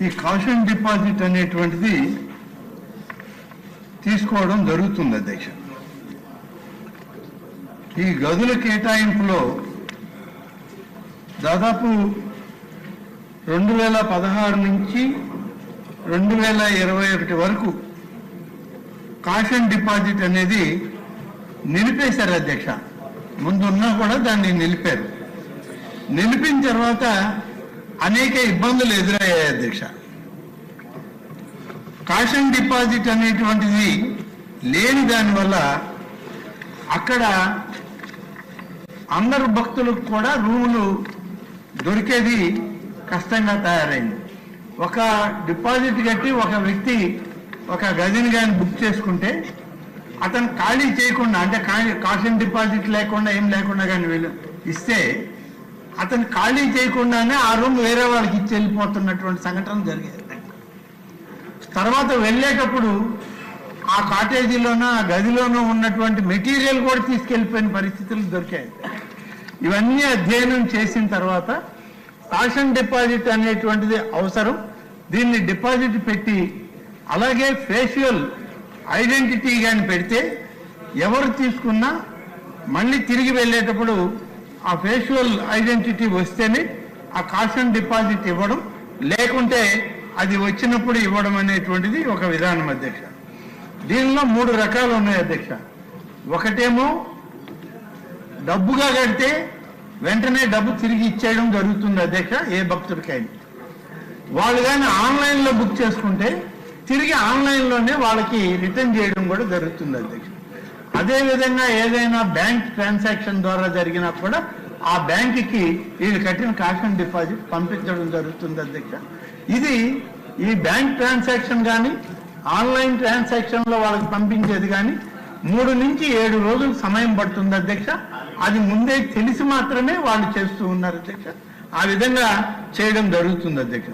ఈ caution deposit అనేటువంటిది తీసుకోవడం జరుగుతుంది అధ్యక్ష. ఈ గదుల కేటాయింపులో దాదాపు 2016 నుంచి 2021 వరకు కాషన్ డిపాజిట్ అనేది నిలిపేశారు అధ్యక్ష. ముందున్నా కూడా దాన్ని నిలిపారు. నిలిపిన తర్వాత అనేక ఇబ్బందులు ఎదురయ్యాయి అధ్యక్ష. కాషన్ డిపాజిట్ అనేటువంటిది లేని దానివల్ల అక్కడ అందరు భక్తులకు కూడా రూములు దొరికేది కష్టంగా తయారైంది. ఒక డిపాజిట్ కట్టి ఒక వ్యక్తి ఒక గదిని కానీ బుక్ చేసుకుంటే అతను ఖాళీ చేయకుండా, అంటే కాషన్ డిపాజిట్ లేకుండా ఏం లేకుండా కానీ వీళ్ళు ఇస్తే అతను ఖాళీ చేయకుండానే ఆ రూమ్ వేరే వాళ్ళకి ఇచ్చి వెళ్ళిపోతున్నటువంటి సంఘటన జరిగేది. తర్వాత వెళ్ళేటప్పుడు ఆ కాటేజీలోనో ఆ గదిలోనూ ఉన్నటువంటి మెటీరియల్ కూడా తీసుకెళ్ళిపోయిన పరిస్థితులు దొరికాయి. ఇవన్నీ అధ్యయనం చేసిన తర్వాత కాషన్ డిపాజిట్ అనేటువంటిది అవసరం, దీన్ని డిపాజిట్ పెట్టి అలాగే ఫేషియల్ ఐడెంటిటీ కానీ పెడితే ఎవరు తీసుకున్నా మళ్ళీ తిరిగి వెళ్ళేటప్పుడు ఆ ఫేషియల్ ఐడెంటిటీ వస్తేనే ఆ కాషన్ డిపాజిట్ ఇవ్వడం, లేకుంటే అది వచ్చినప్పుడు ఇవ్వడం అనేటువంటిది ఒక విధానం అధ్యక్ష. దీనిలో 3 రకాలు ఉన్నాయి అధ్యక్ష. ఒకటేమో డబ్బుగా కడితే వెంటనే డబ్బు తిరిగి ఇచ్చేయడం జరుగుతుంది అధ్యక్ష ఏ భక్తుడికైనా. వాళ్ళు కానీ ఆన్లైన్లో బుక్ చేసుకుంటే తిరిగి ఆన్లైన్లోనే వాళ్ళకి రిటర్న్ చేయడం కూడా జరుగుతుంది అధ్యక్ష. అదేవిధంగా ఏదైనా బ్యాంక్ ట్రాన్సాక్షన్ ద్వారా జరిగినా కూడా ఆ బ్యాంకుకి వీళ్ళు కట్టిన కాషన్ డిపాజిట్ పంపించడం జరుగుతుంది అధ్యక్ష. ఇది ఈ బ్యాంక్ ట్రాన్సాక్షన్ కానీ ఆన్లైన్ ట్రాన్సాక్షన్లో వాళ్ళకి పంపించేది కానీ 3 నుంచి 7 రోజులు సమయం పడుతుంది అధ్యక్ష. అది ముందే తెలిసి మాత్రమే వాళ్ళు చేస్తూ ఉన్నారు అధ్యక్ష. ఆ విధంగా చేయడం జరుగుతుంది అధ్యక్ష.